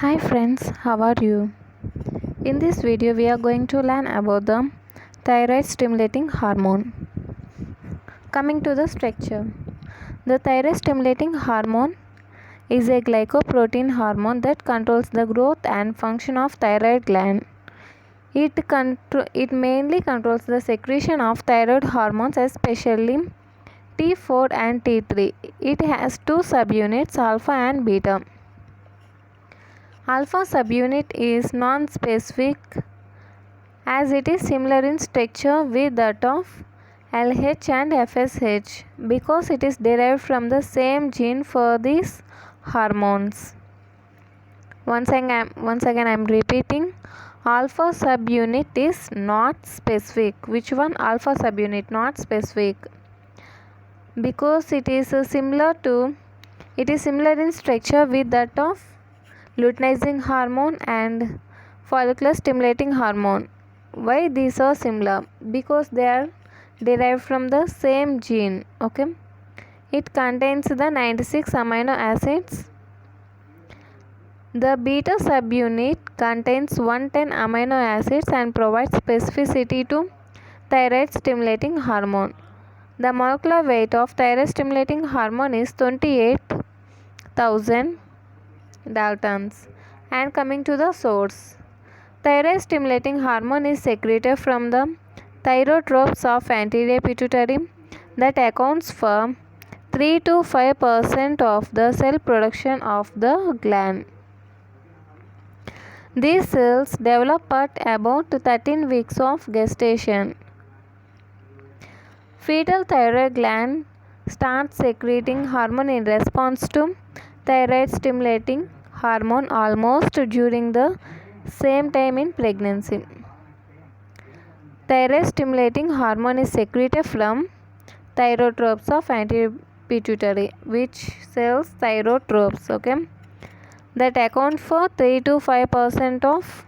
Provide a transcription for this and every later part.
Hi friends, how are you? In this video we are going to learn about the thyroid stimulating hormone. Coming to the structure. The thyroid stimulating hormone is a glycoprotein hormone that controls the growth and function of thyroid gland. It mainly controls the secretion of thyroid hormones, especially T4 and T3. It has two subunits, alpha and beta. Alpha subunit is non-specific as it is similar in structure with that of LH and FSH because it is derived from the same gene for these hormones. Once again I am repeating, alpha subunit is not specific. Which one? Alpha subunit, not specific, because it is similar in structure with that of luteinizing hormone and follicular stimulating hormone. Why these are similar? Because they are derived from the same gene. Okay, it contains the 96 amino acids. The beta subunit contains 110 amino acids and provides specificity to thyroid stimulating hormone. The molecular weight of thyroid stimulating hormone is 28,000 daltons. And coming to the source, thyroid stimulating hormone is secreted from the thyrotropes of anterior pituitary that accounts for 3 to 5% of the cell production of the gland. These cells develop at about 13 weeks of gestation. Fetal thyroid gland starts secreting hormone in response to thyroid stimulating hormone almost during the same time in pregnancy. Thyroid stimulating hormone is secreted from thyrotropes of anterior pituitary, which cells thyrotropes, okay, that account for 3 to 5% of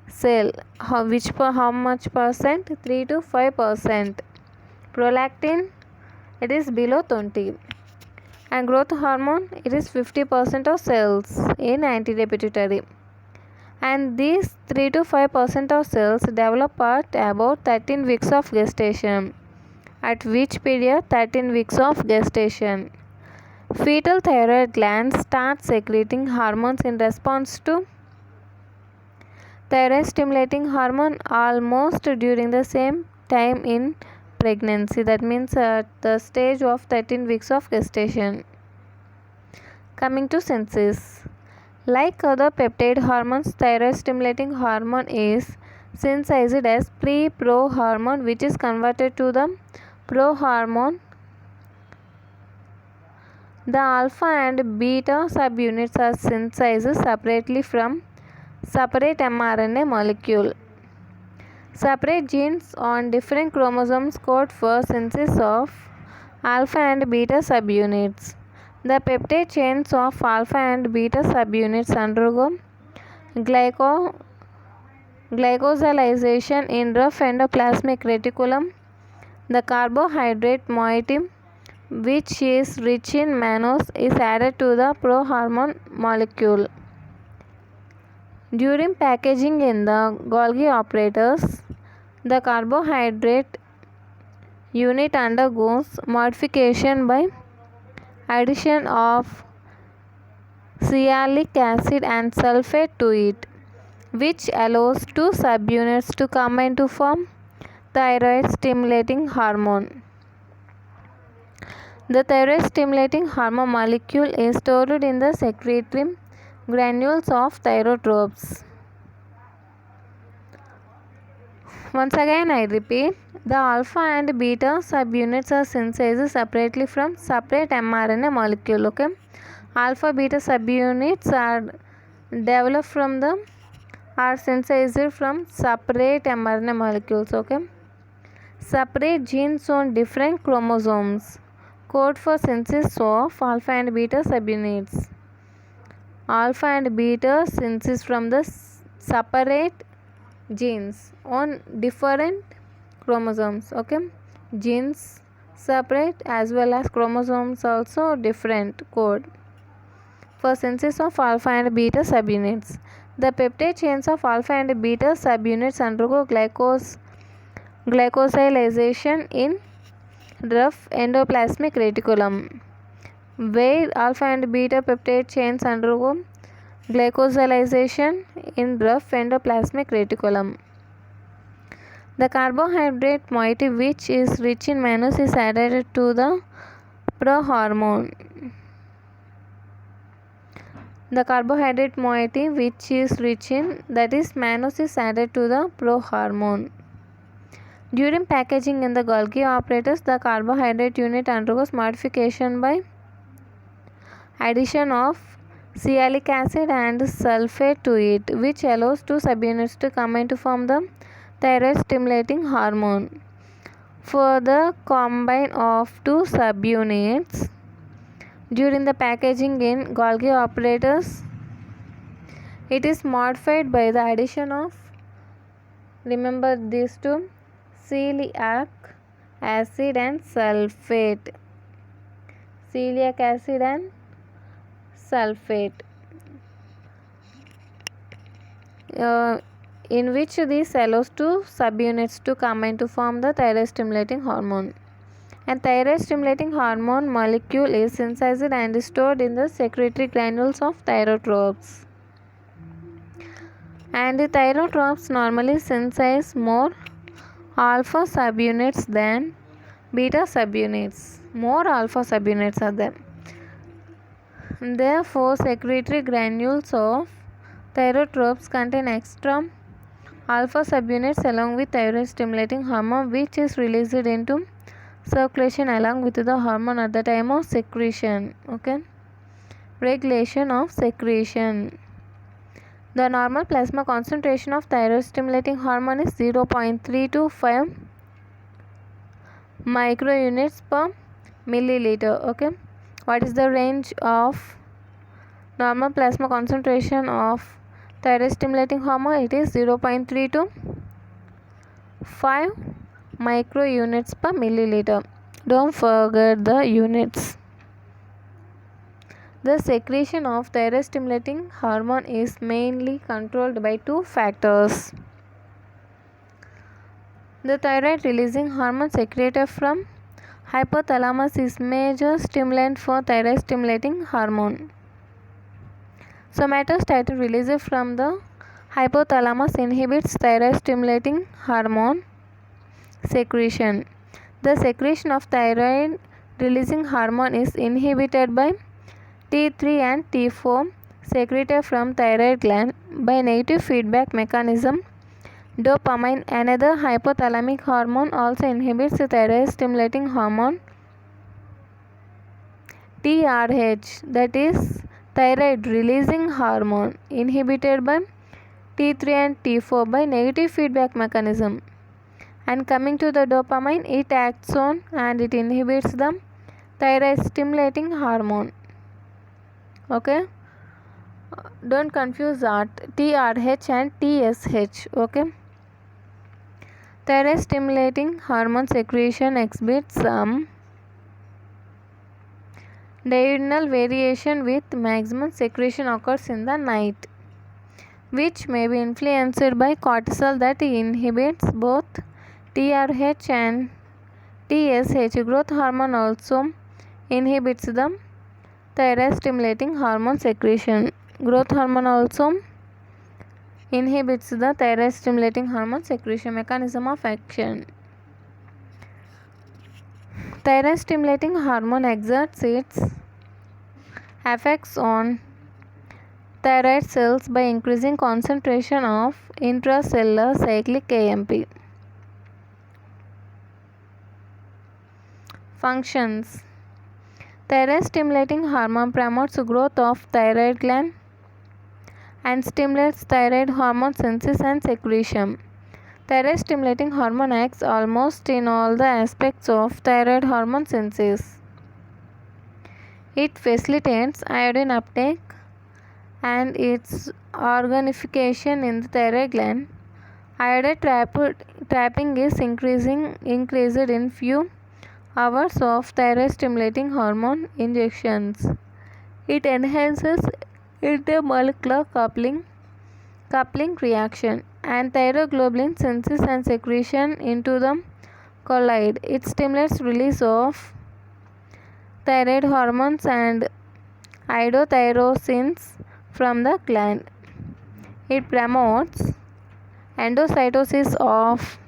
cell. How much percent? 3 to 5%. Prolactin, it is below 20, and growth hormone, it is 50% of cells in anterior pituitary. And these 3 to 5% of cells develop at about 13 weeks of gestation. At which period? 13 weeks of gestation. Fetal thyroid gland starts secreting hormones in response to thyroid stimulating hormone almost during the same time in pregnancy. That means at the stage of 13 weeks of gestation. Coming to synthesis. Like other peptide hormones, thyroid stimulating hormone is synthesized as pre-pro hormone, which is converted to the pro hormone. The alpha and beta subunits are synthesized separately from separate mRNA molecule. Separate genes on different chromosomes code for synthesis of alpha and beta subunits. The peptide chains of alpha and beta subunits undergo glycosylation in rough endoplasmic reticulum. The carbohydrate moiety, which is rich in mannose, is added to the prohormone molecule. During packaging in the Golgi apparatus, the carbohydrate unit undergoes modification by addition of sialic acid and sulfate to it, which allows two subunits to combine to form thyroid stimulating hormone. The thyroid stimulating hormone molecule is stored in the secretory granules of thyrotropes. Once again I repeat, the alpha and beta subunits are synthesized separately from separate mRNA molecule. Okay, alpha beta subunits are developed from the are synthesized from separate mRNA molecules. Okay, separate genes on different chromosomes code for synthesis of alpha and beta subunits. Alpha and beta synthesis from the separate genes on different chromosomes. Okay, genes separate as well as chromosomes also different code for synthesis of alpha and beta subunits. The peptide chains of alpha and beta subunits undergo glycosylation in rough endoplasmic reticulum, where alpha and beta peptide chains undergo glycosylation in rough endoplasmic reticulum. The carbohydrate moiety, which is rich in mannose, is added to the prohormone. The carbohydrate moiety, which is rich in, that is mannose, is added to the prohormone. During packaging in the Golgi apparatus, the carbohydrate unit undergoes modification by addition of sialic acid and sulfate to it, which allows two subunits to combine to form the thyroid stimulating hormone. For the combine of two subunits during the packaging in Golgi apparatus, it is modified by the addition of, remember these two, celiac acid and sulfate. Celiac acid and sulfate, in which this allows two subunits to combine to form the thyroid stimulating hormone. And thyroid stimulating hormone molecule is synthesized and stored in the secretory granules of thyrotropes. And the thyrotropes normally synthesize more alpha subunits than beta subunits. More alpha subunits are there. Therefore, secretory granules of thyrotropes contain extra alpha subunits along with thyroid stimulating hormone, which is released into circulation along with the hormone at the time of secretion. Okay, regulation of secretion. The normal plasma concentration of thyroid stimulating hormone is 0.3 to 5 microunits per milliliter. Okay, what is the range of normal plasma concentration of thyroid stimulating hormone? It is 0.3 to 5 microunits per milliliter. Don't forget the units. The secretion of thyroid stimulating hormone is mainly controlled by two factors. The thyroid releasing hormone secreted from hypothalamus is major stimulant for thyroid stimulating hormone. Somatostatin released from the hypothalamus inhibits thyroid stimulating hormone secretion. The secretion of thyroid releasing hormone is inhibited by T3 and T4 secreted from thyroid gland by negative feedback mechanism. Dopamine, another hypothalamic hormone, also inhibits the thyroid stimulating hormone TRH, that is thyroid releasing hormone, inhibited by T3 and T4 by negative feedback mechanism. And coming to the dopamine, it acts on and it inhibits the thyroid stimulating hormone. Okay, don't confuse that TRH and TSH. Okay, thyroid stimulating hormone secretion exhibits some diurnal variation with maximum secretion occurs in the night, which may be influenced by cortisol that inhibits both TRH and TSH. Growth hormone also inhibits the thyroid stimulating hormone secretion. Growth hormone also inhibits the thyroid stimulating hormone secretion. Mechanism of action. Thyroid stimulating hormone exerts its effects on thyroid cells by increasing concentration of intracellular cyclic AMP. Functions. Thyroid stimulating hormone promotes growth of thyroid gland and stimulates thyroid hormone synthesis and secretion. Thyroid stimulating hormone acts almost in all the aspects of thyroid hormone synthesis. It facilitates iodine uptake and its organification in the thyroid gland. Iodine trapping is increased in few hours of thyroid stimulating hormone injections. It enhances intermolecular coupling reaction, and thyroglobulin synthesis and secretion into the colloid. It stimulates release of thyroid hormones and iodothyrosins from the gland. It promotes endocytosis of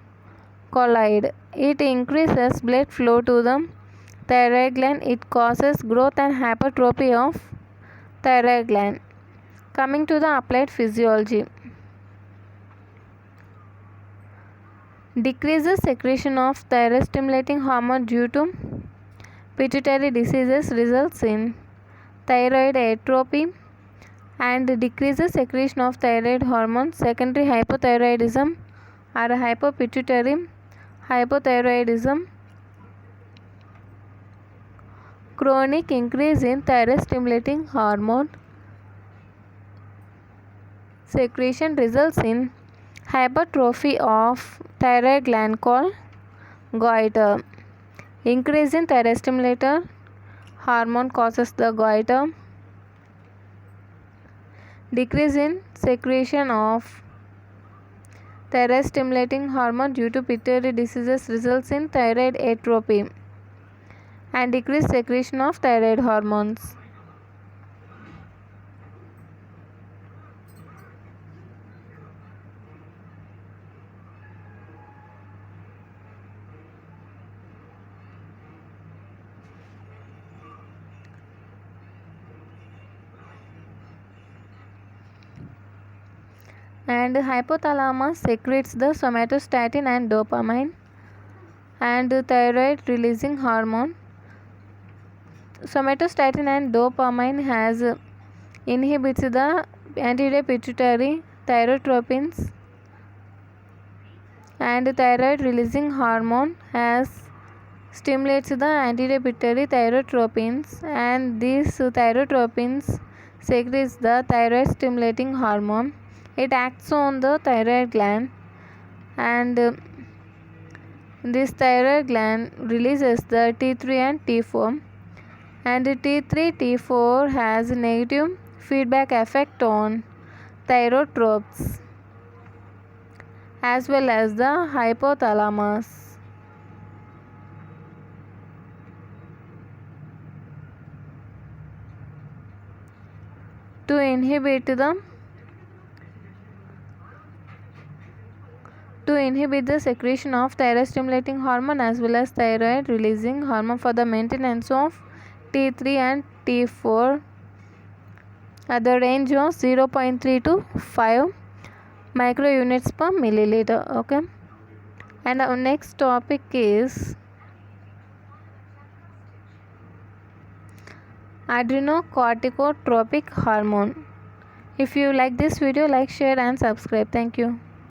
colloid. It increases blood flow to the thyroid gland. It causes growth and hypertrophy of thyroid gland. Coming to the applied physiology. Decreases secretion of thyroid stimulating hormone due to pituitary diseases results in thyroid atrophy and decreases secretion of thyroid hormone, secondary hypothyroidism or hypopituitary hypothyroidism, chronic increase in thyroid stimulating hormone secretion results in hypertrophy of thyroid gland called goiter. Increase in thyroid stimulator hormone causes the goiter. Decrease in secretion of thyroid stimulating hormone due to pituitary diseases results in thyroid atrophy and decreased secretion of thyroid hormones. And hypothalamus secretes the somatostatin and dopamine and thyroid releasing hormone. Somatostatin and dopamine has inhibits the anterior pituitary thyrotropins, and thyroid releasing hormone has stimulates the anterior pituitary thyrotropins, and these thyrotropins secretes the thyroid stimulating hormone. It acts on the thyroid gland, and this thyroid gland releases the T3 and T4, and T3 T4 has negative feedback effect on thyrotropes as well as the hypothalamus. To inhibit the secretion of thyroid stimulating hormone as well as thyroid releasing hormone for the maintenance of T3 and T4 at the range of 0.3 to 5 microunits per milliliter. Okay, and our next topic is adrenocorticotropic hormone. If you like this video, like, share and subscribe. Thank you.